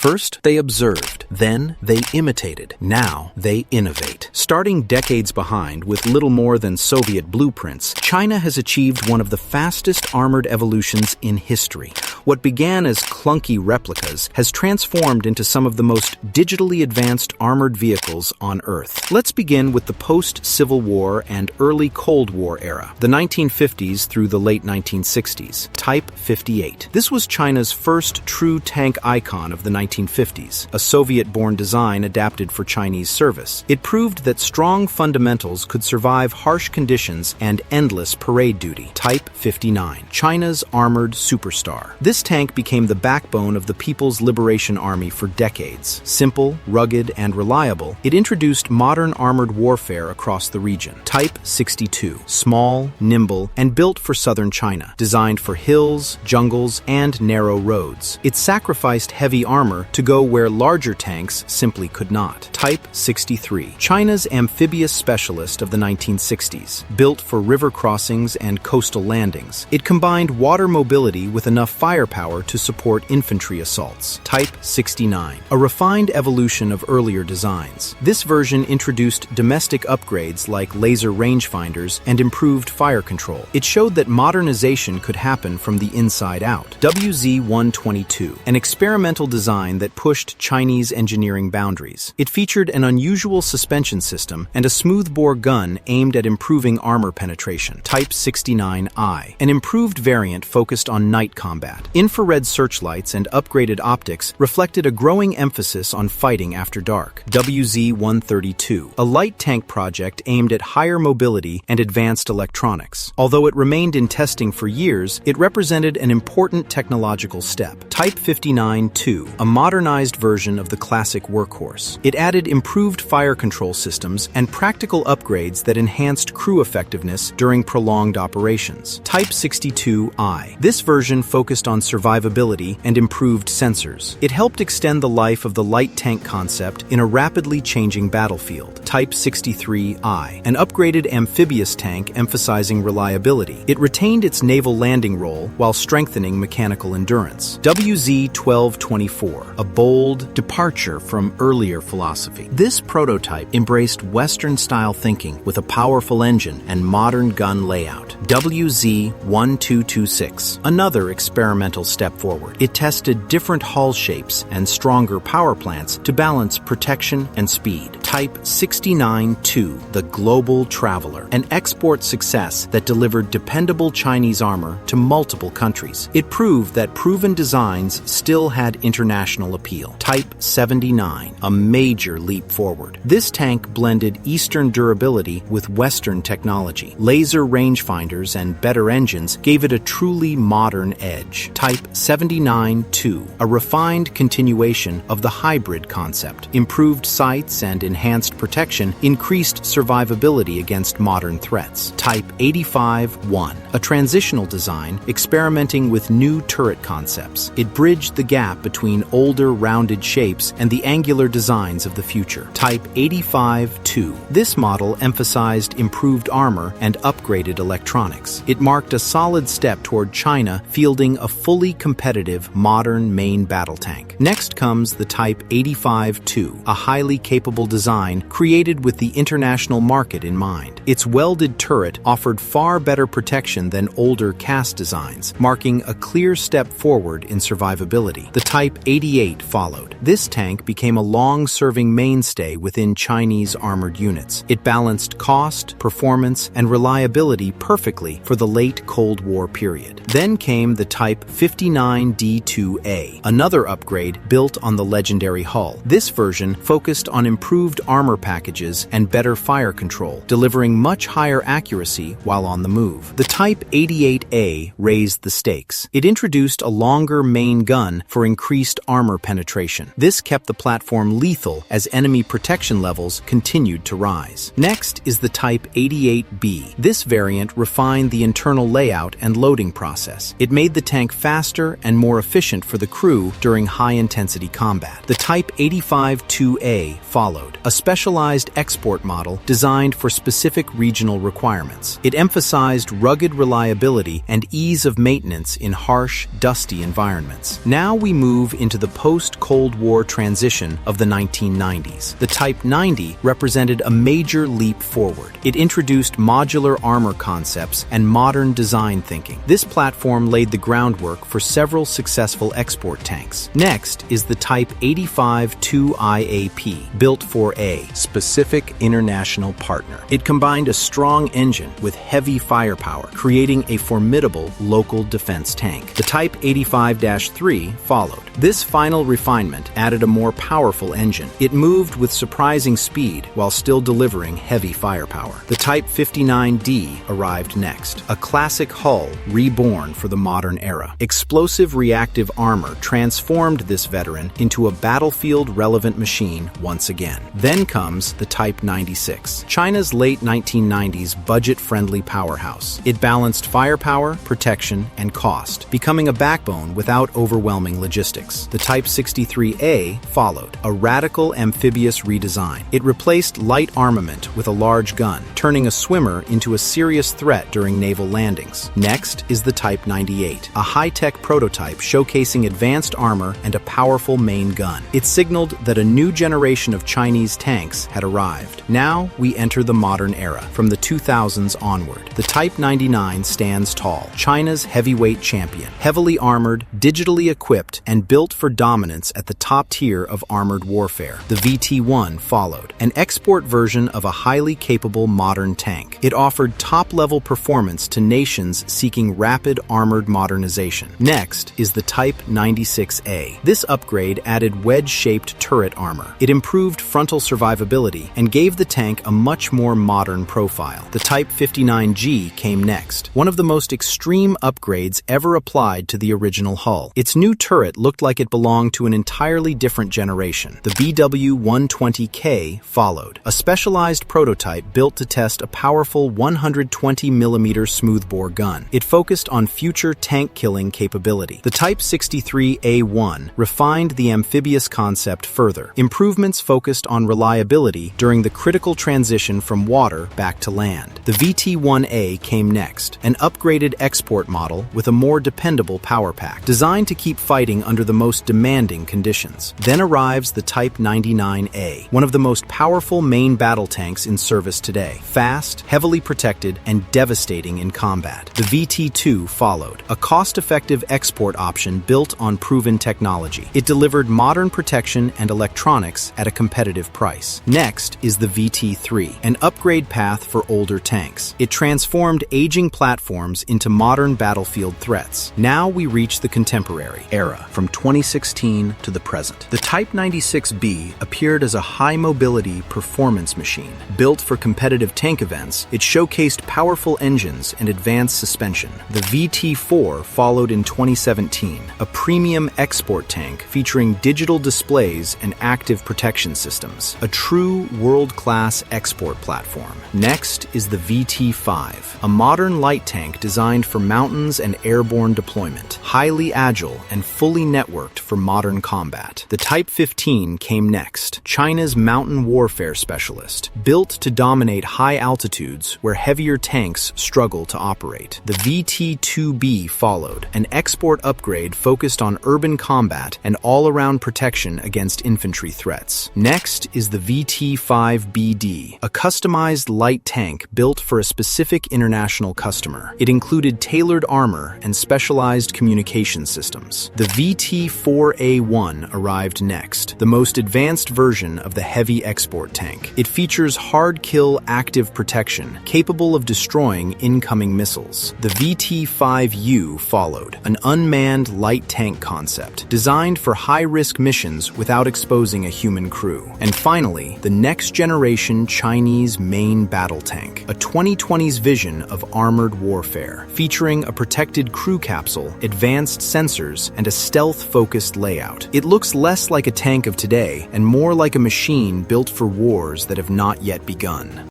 First, they observed. Then, they imitated. Now, they innovate. Starting decades behind with little more than Soviet blueprints, China has achieved one of the fastest armored evolutions in history. What began as clunky replicas has transformed into some of the most digitally advanced armored vehicles on Earth. Let's begin with the post-Civil War and early Cold War era, the 1950s through the late 1960s. Type 58. This was China's first true tank icon of the 1950s, a Soviet-born design adapted for Chinese service. It proved that strong fundamentals could survive harsh conditions and endless parade duty. Type 59. China's armored superstar. This tank became the backbone of the People's Liberation Army for decades. Simple, rugged, and reliable, it introduced modern armored warfare across the region. Type 62. Small, nimble, and built for southern China, designed for hills, jungles, and narrow roads. It sacrificed heavy armor to go where larger tanks simply could not. Type 63. China's amphibious specialist of the 1960s. Built for river crossings and coastal landings, it combined water mobility with enough firepower to support infantry assaults. Type 69. A refined evolution of earlier designs. This version introduced domestic upgrades like laser rangefinders and improved fire control. It showed that modernization could happen from the inside out. WZ-122, an experimental design that pushed Chinese engineering boundaries. It featured an unusual suspension system and a smoothbore gun aimed at improving armor penetration. Type 69I, an improved variant focused on night combat. Infrared searchlights and upgraded optics reflected a growing emphasis on fighting after dark. WZ-132, a light tank project aimed at higher mobility and advanced electronics. Although it remained in testing for years, it represented an important technological step. Type 59-2, a modernized version of the classic workhorse. It added improved fire control systems and practical upgrades that enhanced crew effectiveness during prolonged operations. Type 62I. This version focused on survivability and improved sensors. It helped extend the life of the light tank concept in a rapidly changing battlefield. Type 63I, an upgraded amphibious tank emphasizing reliability. It retained its naval landing role while strengthening mechanical endurance. WZ-1224, a bold departure from earlier philosophy. This prototype embraced Western-style thinking with a powerful engine and modern gun layout. WZ-1226, another experimental step forward. It tested different hull shapes and stronger power plants to balance protection and speed. Type 69-2, the global traveler, an export success that delivered dependable Chinese armor to multiple countries. It proved that proven designs still had international appeal. Type 79, a major leap forward. This tank blended Eastern durability with Western technology. Laser rangefinders and better engines gave it a truly modern edge. Type 79-2, a refined continuation of the hybrid concept. Improved sights and enhanced protection increased survivability against modern threats. Type 85-1, a transitional design experimenting with new turret concepts. It bridged the gap between older rounded shapes and the angular designs of the future. Type 85-2. This model emphasized improved armor and upgraded electronics. It marked a solid step toward China fielding a fully competitive modern main battle tank. Next comes the Type 85-2, a highly capable design created with the international market in mind. Its welded turret offered far better protection than older cast designs, marking a clear step forward in survivability. The Type 88 followed. This tank became a long-serving mainstay within Chinese armored units. It balanced cost, performance, and reliability perfectly for the late Cold War period. Then came the Type 59D2A, another upgrade built on the legendary hull. This version focused on improved armor packages and better fire control, delivering much higher accuracy while on the move. The Type 88A raised the stakes. It introduced a longer main gun for increased armor penetration. This kept the platform lethal as enemy protection levels continued to rise. Next is the Type 88B. This variant refined the internal layout and loading process. It made the tank faster and more efficient for the crew during high-intensity combat. The Type 85-2A followed, a specialized export model designed for specific regional requirements. It emphasized rugged reliability and ease of maintenance in harsh, dusty environments. Now we move into the post-Cold War transition of the 1990s. The Type 90 represented a major leap forward. It introduced modular armor concepts and modern design thinking. This platform laid the groundwork for several successful export tanks. Next is the Type 85-2IAP, built for a specific international partner. It combined a strong engine with heavy firepower, creating a formidable local defense tank. The Type 85-3 followed. This final refinement added a more powerful engine. It moved with surprising speed while still delivering heavy firepower. The Type 59D arrived next, a classic hull reborn for the modern era. Explosive reactive armor transformed this veteran into a battlefield-relevant machine once again. Then comes the Type 96, China's late 1990s budget-friendly powerhouse. It balanced firepower, protection, and cost, becoming a backbone without overwhelming logistics. The Type 63A followed, a radical amphibious redesign. It replaced light armament with a large gun, turning a swimmer into a serious threat during naval landings. Next is the Type 98, a high-tech prototype showcasing advanced armor and a powerful main gun. It signaled that a new generation of Chinese tanks had arrived. Now we enter the modern era. From the 2000s onward, the Type 99 stands tall, China's heavyweight champion, heavily armored, digitally equipped, and built for dominance at the top tier of armored warfare. The VT-1 followed, an export version of a highly capable modern tank. It offered top-level performance to nations seeking rapid armored modernization. Next is the Type 96A. This upgrade added wedge-shaped turret armor. It improved frontal survivability and gave the tank a much more modern profile. The Type 59G came next, one of the most extreme upgrades ever applied to the original hull. Its new turret looked like it belonged to an entirely different generation. The BW-120K followed, a specialized prototype built to test a powerful 120mm smoothbore gun. It focused on future tank-killing capability. The Type 63A1 refined the amphibious concept further. Improvements focused on reliability during the critical transition from water back to land. The VT-1A came next, an upgraded export model with a more dependable power pack, designed to keep fighting under the most demanding conditions. Then arrives the Type 99A, one of the most powerful main battle tanks in service today. Fast, heavily protected, and devastating in combat. The VT-2 followed, a cost-effective export option built on proven technology. It delivered modern protection and electronics at a competitive price. Next is the VT-3, an upgrade path for older tanks. It transformed aging platforms into modern battlefield threats. Now we reach the contemporary era, from 2016 to the present. The Type 96B appeared as a high-mobility performance machine. Built for competitive tank events, it showcased powerful engines and advanced suspension. The VT-4 followed in 2017, a premium export tank featuring digital displays and active protection systems, a true world-class export platform. Next is the VT-5, a modern light tank designed for mountains and airborne deployment, highly agile and fully networked for modern combat. The Type 15 came next, China's mountain warfare specialist, built to dominate high altitudes where heavier tanks struggle to operate. The VT-2B followed, an export upgrade focused on urban combat and all-around protection against infantry threats. Next is the VT-5BD, a customized light tank built for a specific international customer. It included tailored armor and specialized communication systems. The VT-4A1 arrived next, the most advanced version of the heavy export tank. It features hard-kill active protection, capable of destroying incoming missiles. The VT-5U followed, an unmanned light tank concept, designed for high-risk missions without exposing a human crew. And finally, the next-generation Chinese main battle tank, a 2020s vision of armored warfare, featuring a protected crew capsule, advanced sensors, and a stealth-focused layout. It looks less like a tank of today and more like a machine built for wars that have not yet begun.